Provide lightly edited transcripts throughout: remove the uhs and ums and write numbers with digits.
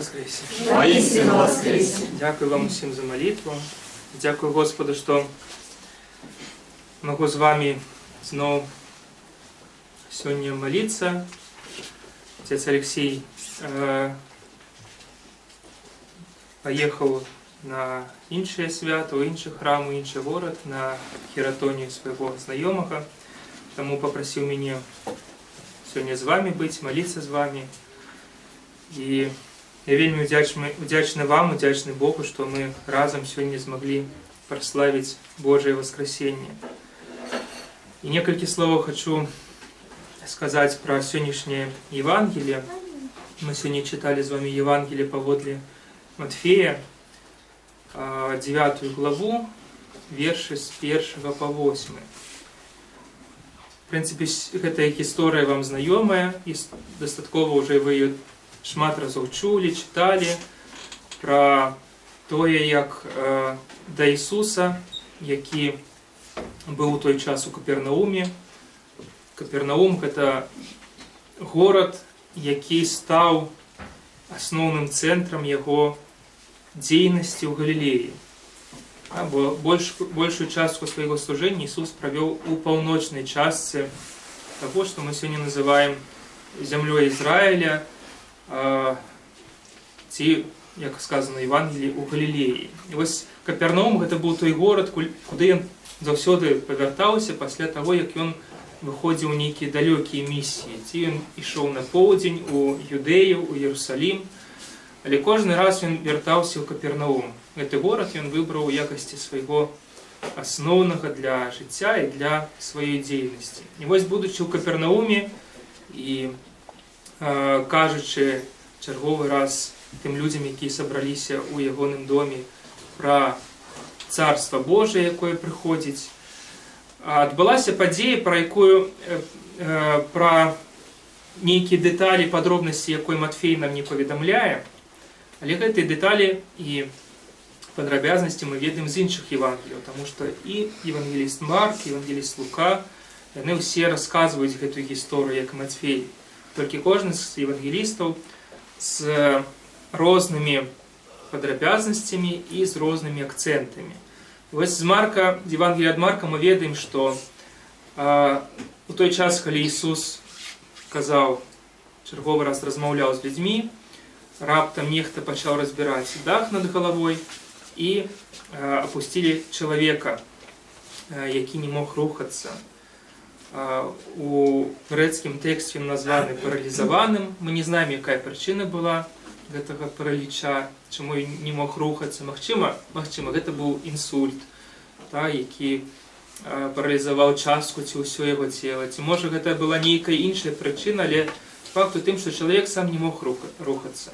воскресе! Воістину воскресе! Дякую вам усім за молитву. Дякую Господу, що можу з вами знову сьогодні молитися. Отець Олексій поїхав на інше свято, у інший храм, у інший город, на хіратонію свого знайомого. Тому попросив мене сьогодні з вами бути, молитися з вами. І я вельми вдячний вам, вдячний Богу, що ми разом сьогодні змогли прославити Божие воскресіння. І несколько слов хочу сказать про сегодняшнее Евангелие. Мы сегодня читали с вами Евангелие поводле Матфея, 9 главу, верши с 1 по 8. В принципе, эта история вам знакомая, и достатково уже вы ее шмат разів чули, читали про то, як до Ісуса, який був у той час у Капернаумі. Капернаум – це город, який став основним центром його діяльності у Галілеї. Бо большую частку своего служения Иисус провел у полночной части того, что мы сегодня называем землей Израиля, ці, як сказано в Євангелії, у Галілеї. І ось Капернаум – це був той город, куди він завсюди повертався після того, як він виходив у некі далекі місії. Ті він йшов на південь, у Юдею, у Єрусалим, але кожен раз він вертався у Капернаум. Цей город він вибрав у якості свого основного для життя і для своєї діяльності. І ось, будучи у Капернаумі і кажучи черговий раз тим людям, які зібралися у Єгонім домі, про Царство Боже, яке приходить, відбулася подія, про неякі деталі, подробності, які Матфей нам не повідомляє, але ці деталі і подробязності ми ведемо з інших Євангелій, тому що і Євангеліст Марк, і Євангеліст Лука, вони всі розказують цю історію, як Матфей. Тільки кожен з євангелістів з різними подробязностями і з різними акцентами. Ось з Марка, з Євангелія від Марка ми ведаємо, що у той час, коли Ісус казав, черговий раз розмовляв з людьми, раптом нехто почав розбирати дах над головою і опустили чоловіка, який не мог рухатися. У грецькому тексті він названий паралізованим. Ми не знаємо, яка причина була цього параліча, чому він не мог рухатися. Можливо, це був інсульт, який паралізував частку усього його тіла. Чи може це була ніяка інша причина, але факт у тим, що чоловік сам не мог рухатися.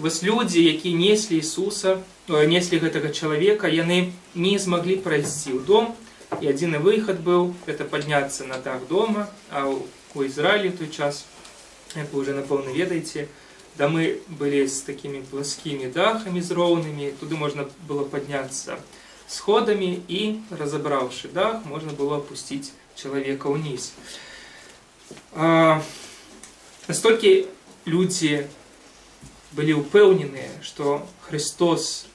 Ось люди, які несли Ісуса, несли цього чоловіка, вони не змогли пройти в дом. И один выход был, это подняться на дах дома, а у Израиля в тот час, как вы уже напевно ведаете, дома были с такими плоскими дахами, с ровными, туда можно было подняться сходами, и, разобравши дах, можно было опустить человека вниз. Настолько люди были упевнены, что Христос,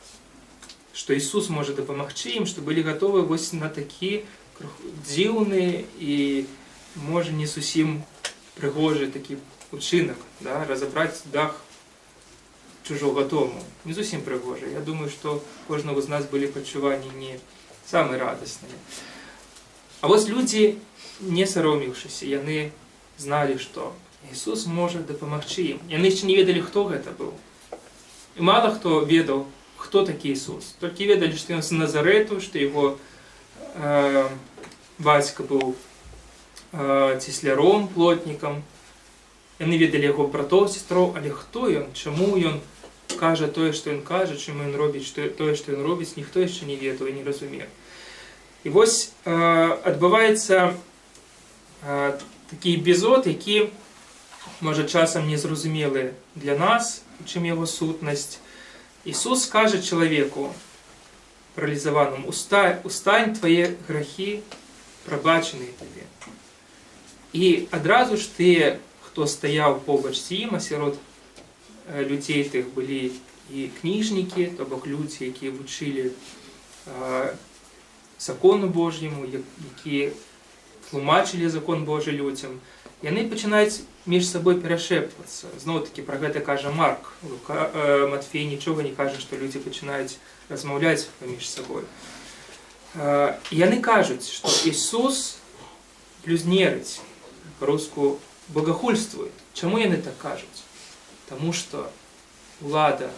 что Ісус може допомогти їм, що були готові ось на такі дивні і, може, не зовсім пригожий такий учинок, да, розібрати дах чужого дому. Не зовсім пригожий. Я думаю, що кожного з нас були почування не самі радісні. А ось люди, не соромившись, вони знали, що Ісус може допомогти їм. Вони ще не ведали, хто це був. І мало хто ведав, кто такий Ісус. Тільки ведали, що він з Назарету, що його батько був тесляром, плотником. Вони ведали його братов, сестру, але хто він, чому він каже те, що він каже, чому він робить те, що він робить, ніхто ще не ведав і не розумів. І ось відбувається такий епізод, який, може, часом не зрозуміли для нас, чим його сутність. Ісус каже чоловіку паралізованому: «Устань, твої гріхи пробачені тобі». І одразу ж ті, хто стояв побач з ним, сирот людей тых былі і кніжнікі, то бок людзі, якія вучылі закону Божьему, якія тлумачылі закон Божий людзям, яны пачынаюць між сабой перашэпвацца. Зноў-такі пра гэта кажа Марк. Матфей нічога не кажа, што людзі пачынаюць размаўляць паміж сабой. Яны кажуць, што Ісус блюзнерыць, па-руску богохульствует. Чаму яны так кажуць? Таму што улада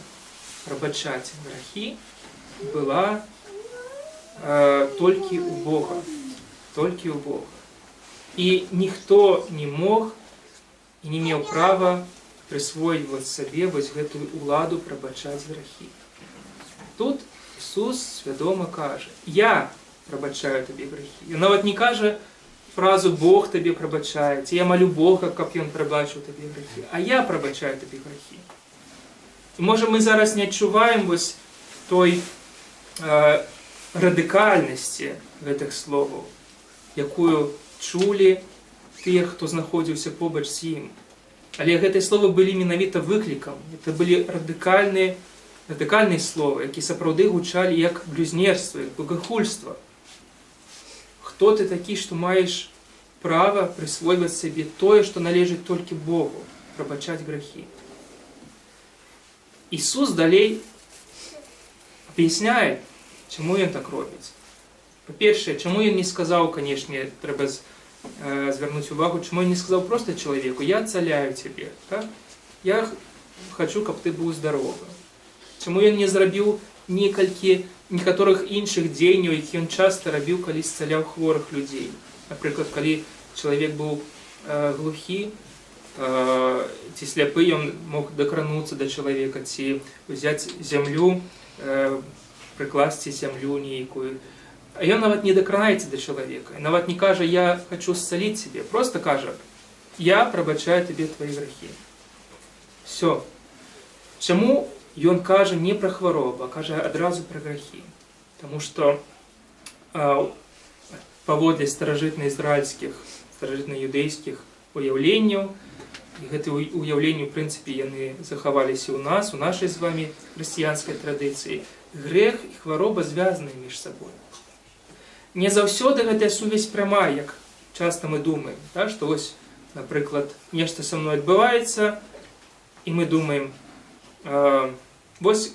прабачаць грахі была толькі ў Бога. Толькі ў Бога. І ніхто не мог і не меў права прысвойваць сабе вось гэтую уладу прабачаць грахі. Тут Ісус свядома кажа: я прабачаю табе грахі. Ён нават не кажа фразу «Бог табе прабачае», ці «я малю Бога, каб ён прабачыў табе грахі», а «я прабачаю табе грахі». І можа мы зараз не адчуваем вось той радыкальнасці гэтых словаў, якую чулі тыя, хто знаходзіўся побач з ім. Але гэтыя словы былі менавіта выклікам. Гэта былі радыкальныя словы, якія сапраўды гучалі як блюзнерства, як богохульства. Хто ты такі, што маеш права прысвойваць сабе тое, што належыць толькі Богу, прабачаць грахі? Ісус далей аб'ясняе, чаму ён так робіць. Па-першае, чаму ён не сказаў, канешне, трэба звярнуць увагу, чаму ён не сказаў проста чалавеку: я ацаляю цябе, так? Я хачу, каб ты быў здаровы. Чаму ён не зрабіў некаторых іншых дзеянняў, які ён часта рабіў, калі зцаляў хворых людзей. Напрыклад, калі чалавек быў глухі, ці сляпы, ён мог дакрануцца да чалавека, ці ўзяць зямлю, прыкласці зямлю нейкую. А ён нават не дакранаецца да чалавека, нават не кажа: я хачу зцаліць цябе, проста кажа: я прабачаю табе твае грахі. Всё. Чаму ён кажа не пра хваробу, а кажа адразу пра грахі? Таму што паводле старажытна-ізраільскіх, старажытна-юдэйскіх уяўленняў, і гэтыя уяўленні, у прынцыпе, яны захаваліся ў нас, у нашай з вамі хрысціянскай традыцыі, грэх і хвароба звязаныя між сабой. Не заўсёды гэтая сувязь прямая, як часта мы думаем, так? Што вось, напрыклад, нешта са мной адбываецца, і мы думаем, вось,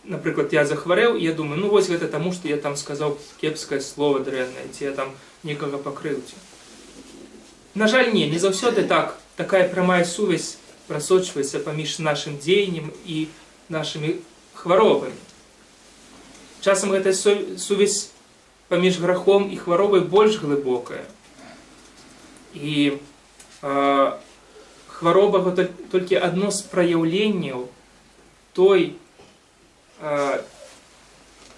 напрыклад, я захварэў, і я думаю, ну вось гэта таму, што я там сказаў кепскае слово дрэннае, ці я там некага пакрыўдзіў. На жаль, не заўсёды такая прамая сувязь прасочваецца паміж нашым дзеяннем і нашымі хваробамі. Часам гэтая сувязь паміж грахом і хваробай больш глыбокая. І хвароба гэта толькі адно з праяўленняў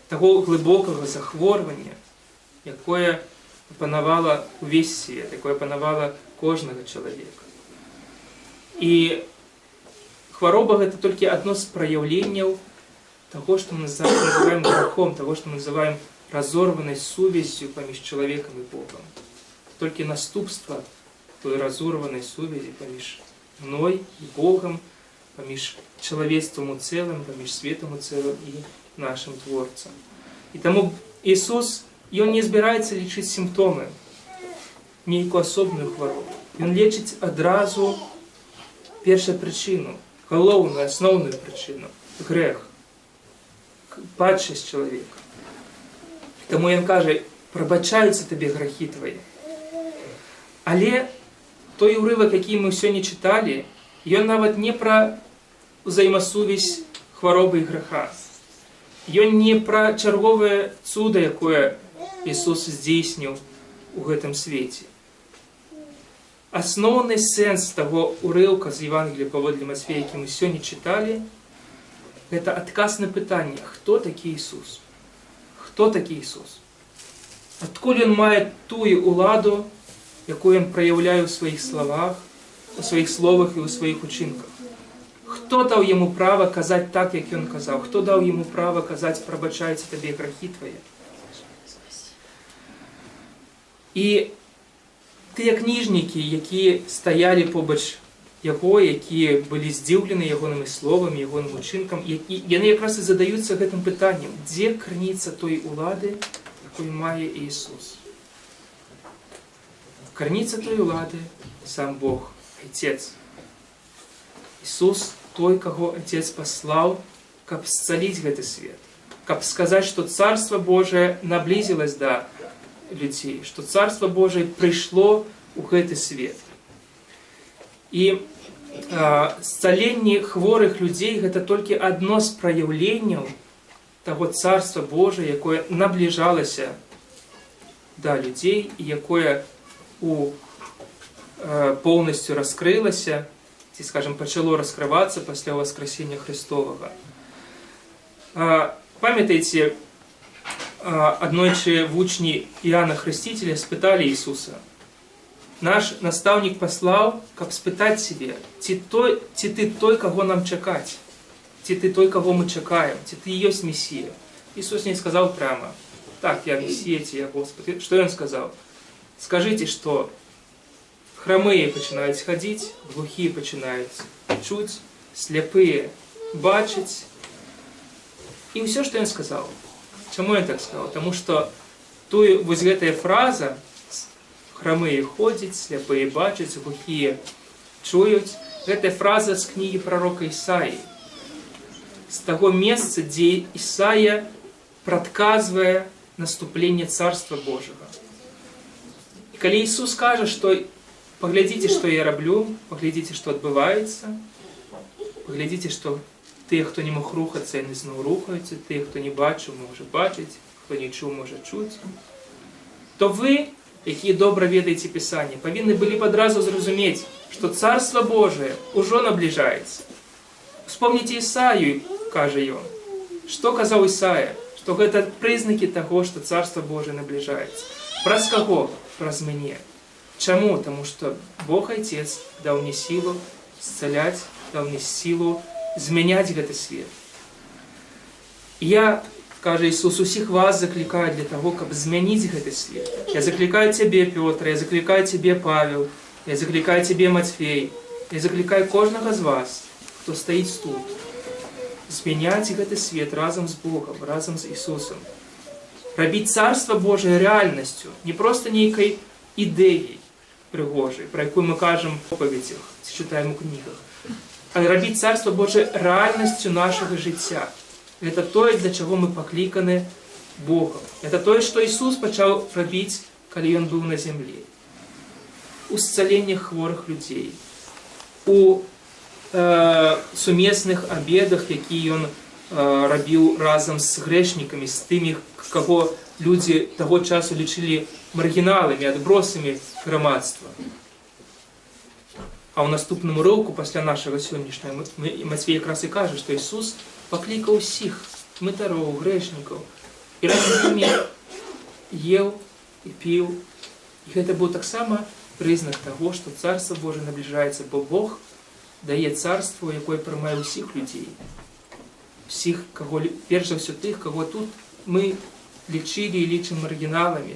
таго глыбокага захворвання, якое апанавала ўвесь свет, якое апанавала кожнага чалавека. І хвароба гэта толькі адно з праяўленняў таго, што мы называем грахом, таго, што мы называем разорванай сувяззю паміж чалавекам і Богам. Толькі наступства той разорванай сувязі паміж мной і Богам, паміж чалавецтвам у цэлым, паміж светам у цэлым і нашым творцам. І таму Ісус, ён не збіраецца лічыць сімптомы, нейкую асобную хваробу. Ён лечыць адразу першую прычыну, галоўную, асноўную прычыну — грэх, падчасць чалавека. Таму ён кажа: прабачаюцца табе грахі твае. Але той урывак, які мы сёння чыталі, ён нават не пра ўзаемасувязь хваробы і граха. Ён не пра чарговае цуда, якое Ісус здзейсніў у гэтым свеце. Асноўны сэнс таго урыўка з Евангелія паводле Матфея, які мы сёння чыталі, гэта адказ на пытанне: хто такі Ісус? Хто такі Ісус? Адкуль ён мае тую уладу, якую ён праяўляе ў сваіх словах і ў сваіх учынках? Хто даў яму права казаць так, як ён казаў? Хто даў яму права казаць: прабачаюцца табе грахі твае? І тыя кніжнікі, якія стаялі побач яго, якія былі здзіўлены ягонымі словамі, ягоным учынкам, і яны якраз і задаюцца гэтым пытаннем, дзе крыніца той улады, якую мае Ісус. Крыніца той улады сам Бог, Отец. Ісус той, каго Отец паслаў, каб зцаліць гэты свет, каб сказаць, што Царство Божие наблизилось да людзей, што Царство Божие прыйшло ў гэты свет. І зцаленне хворых людзей гэта толькі адно з праяўленняў таго Царства Божие, якое набліжалася да людзей і якое поўнасцю раскрылася, ці, скажем, пачало раскрывацца пасля Воскресення Христовага. Памятаеце, аднойчы вучні Іоанна Хрысціцеля спыталі Ісуса: наш настаўнік паслаў, каб спытаць себе, ці ты той, каго нам чакаць, ці ты той, каго мы чакаем, ці ты ёсць Месія. Ісус не сказаў прямо: так, я Месія, ці я Господ. Што ён сказаў? Скажите, што хромые пачынаюць хадзіць, глухие пачынаюць чуць, сляпые бачыць. І ўсё, што ён сказаў. Чаму ён так сказаў? Таму што вось гэтая фраза «хромые ходзяць, сляпые бачаць, глухие чуюць» — гэтая фраза з кнігі прарока Ісаі. З таго месца, дзе Ісая прадказвае наступленне Царства Божага. І калі Ісус кажа, што паглядзіце, што я раблю, паглядзіце, што адбываецца, паглядзіце, што тыя, хто не мог рухацца, яны зноў рухаюцца, тыя, хто не бачыў, можа бачыць, хто не чуў, можа чуць, то вы, якія добра ведаеце Пісанне, павінны былі б адразу зразумець, што Царства Божие ўжо набліжаецца. Успомніце Ісаю, кажа ён. Што казаў Ісая? Што гэта прызнакі таго, што Царства Божие набліжаецца. Праз каго? Праз мяне. Чаму? Таму што Бог Отец даў мне сілу зцаляць, даў мне сілу змяняць гэты свет. Я, кажа Ісус, усіх вас заклікаю для таго, каб змяніць гэты свет. Я заклікаю цябе, Пётр, я заклікаю цябе, Павел, я заклікаю цябе, Матфей, я заклікаю кожнага з вас, хто стаіць тут, змяняць гэты свет разам з Богом, разам з Ісусом. Рабіць Царства Божие рэальнасцю, не проста нейкай ідэяй прыгожай, пра якую мы кажам у проповедях, ці чытаем у кнігах, а рабіць Царства Божие рэальнасцю нашага жыцця. Гэта тое, для чаго мы пакліканы Богом. Гэта тое, што Ісус пачаў рабіць, калі Ён быў на зямлі. У зцаленнях хворых людзей, у сумесных абедах, які Ён рабіў разам з грэшнікамі, з тымі, каго людзі таго часу лічылі маргіналамі, адбросамі грамадства. А ў наступным урыўку, пасля нашага сённяшняга, Мацвей якраз і кажа, што Ісус паклікаў усіх мытароў, грэшнікаў, і разам з імі еў і піў. І гэта быў таксама прызнак таго, што Царства Божие набліжаецца, бо Бог дае царство, якое прымае ўсіх людзей. Всіх, каго, перш за ўсё тых, каго тут мы лічылі і лічым маргіналамі.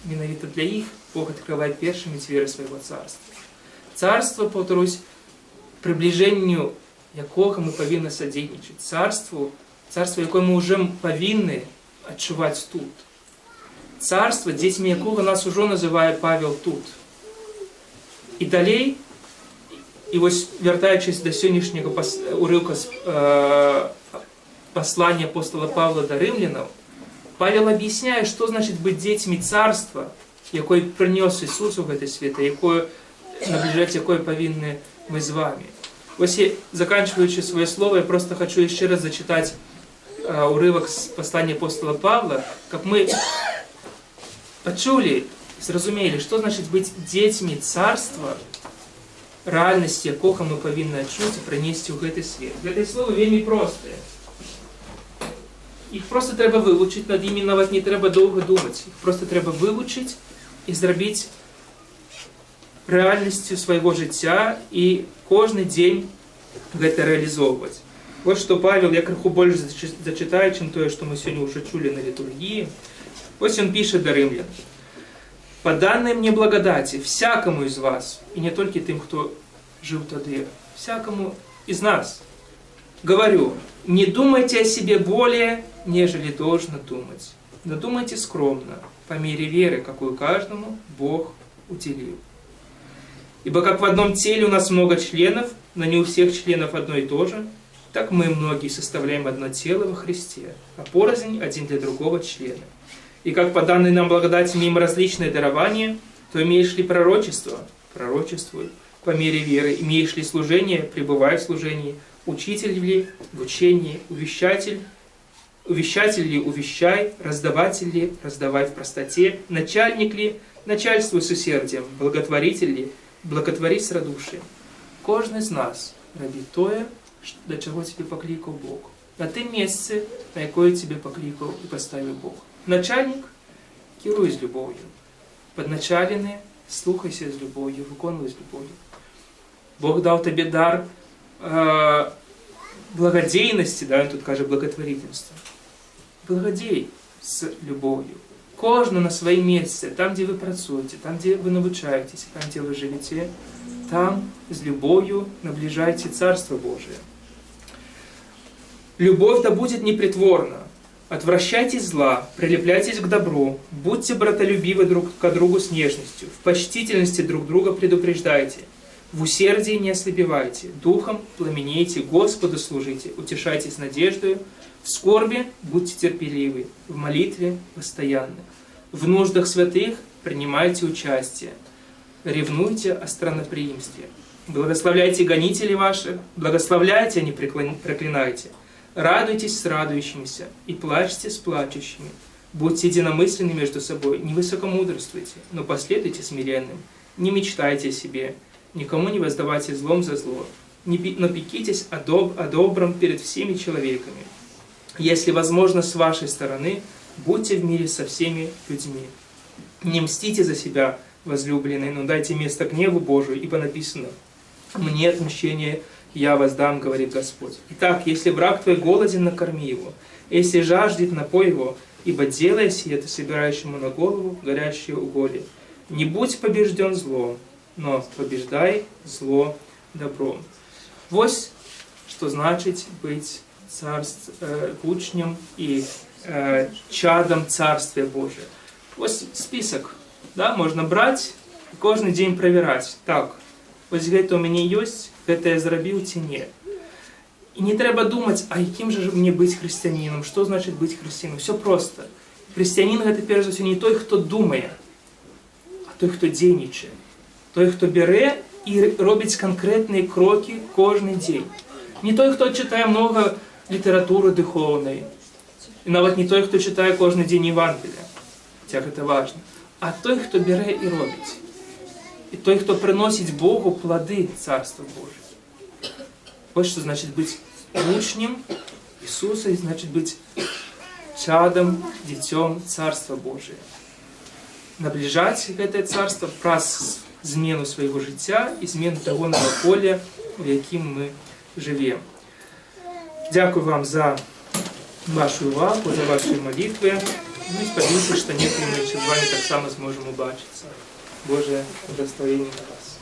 Менавіта для іх Бог адкрывае першымі дзверы свайго царства. Царство, паўтарусь, прыбліжэнню якога мы павінны садзейнічаць. Царство, якое мы ўжо павінны адчуваць тут. Царство, дзецьмі якога нас ужо называе Павел тут. І далей, і вось вяртаючись до сённяшняга урыўка з паслання апостола Павла да рымлянаў, Павел аб'ясняе, што значыць быць дзецьмі царства, якое прынёс Ісус у гэты свет, набліжаць якое павінны мы з вами. Вось, заканчиваючи свое слово, я просто хочу еще раз зачитать урывок з паслання апостола Павла, каб мы пачулі, зразумелі, што значыць быць дзецьмі царства, рэальнасць якога мы павінны адчуць і прынесці ў гэты свет. Гэтыя словы вельмі простыя. Іх просто трэба вывучыць, над імі нават не трэба доўга думаць. Іх просто трэба вывучыць і зрабіць рэальнасцю свайго жыцця і кожны дзень гэта рэалізоўваць. Вось што Павел, я крыху больш зачытаю, чым тое, што мы сёння ўжо чулі на літургіі. Вось ён піша да рымлян. «По данной мне благодати всякому из вас, и не только тем, кто жил тогда. Всякому из нас говорю, не думайте о себе более, нежели должно думать. Но думайте скромно, по мере веры, какую каждому Бог уделил. Ибо как в одном теле у нас много членов, но не у всех членов одно и то же, так мы, многие, составляем одно тело во Христе, а порознь один для другого члена. И как по данной нам благодати имеем различные дарования, то имеешь ли пророчество? Пророчествуй. По мере веры имеешь ли служение? Пребывай в служении. Учитель ли? В учении. Увещатель ли? Увещай. Раздаватель ли? Раздавай в простоте. Начальник ли? Начальствуй с усердием. Благотворитель ли? Благотвори с радушием. Кожен з нас робить тое, до чого тебе покликав Бог. На те місце, на яке тебе покликав і поставив Бог. Начальник – керуй з любов'ю. Подначалений – слухайся з любов'ю, виконуй з любов'ю. Бог дав тобі дар благодійності, да, він тут каже благотворительство. Благодій з любов'ю. Кожен на своє місце, там, де ви працюєте, там, де ви навчаєтеся, там, де ви живете, там с любовью наближайте Царство Божие. Любовь да будет непритворна. Отвращайтесь зла, прилепляйтесь к добру, будьте братолюбивы друг к другу с нежностью, в почтительности друг друга предупреждайте, в усердии не ослабевайте, духом пламенейте, Господу служите, утешайтесь надеждою, в скорби будьте терпеливы, в молитве постоянны, в нуждах святых принимайте участие, ревнуйте о странноприимстве. Благословляйте гонителей ваших, благословляйте, а не проклинайте. Радуйтесь с радующимися и плачьте с плачущими. Будьте единомысленны между собой, не высокомудрствуйте, но последуйте смиренным. Не мечтайте о себе, никому не воздавайте злом за зло, но пекитесь о добром перед всеми человеками. Если возможно с вашей стороны, будьте в мире со всеми людьми. Не мстите за себя, возлюбленные, но дайте место гневу Божию, ибо написано: «Мне отмщение я воздам, говорит Господь». Итак, если враг твой голоден, накорми его, если жаждет, напой его, ибо делая сие, ты собирающему на голову горящие уголья. Не будь побежден злом, но побеждай зло добром. Вот что значит быть учнем и чадом Царствия Божия. Вот список. Да, можно брать и каждый день проверять. Так, ось гэта у меня есть, гэта я зрабіў ці не. И не треба думать, а яким же мне быть христианином, что значит быть христианином. Все просто. Христианин это прежде всего не той, кто думает, а той, кто денничает. Той, кто бере и робить конкретные кроки каждый день. Не той, кто читает много литературы духовной. И навіть не той, кто читает каждый день Евангелие. Хотя это важно. А той, хто бере і робить. І той, хто приносить Богу плоди Царства Божьего. Вот что значит быть учнем Иисуса, и значит быть чадом, детем Царства Божия. Наближать это Царство праз змену своего життя і змену того поля, в яким ми живемо. Дякую вам за вашу увагу, за ваші молитви. Ну, сподіваюся, що некоторі ми ще з вами так само зможемо бачитися. Боже, благословення на вас.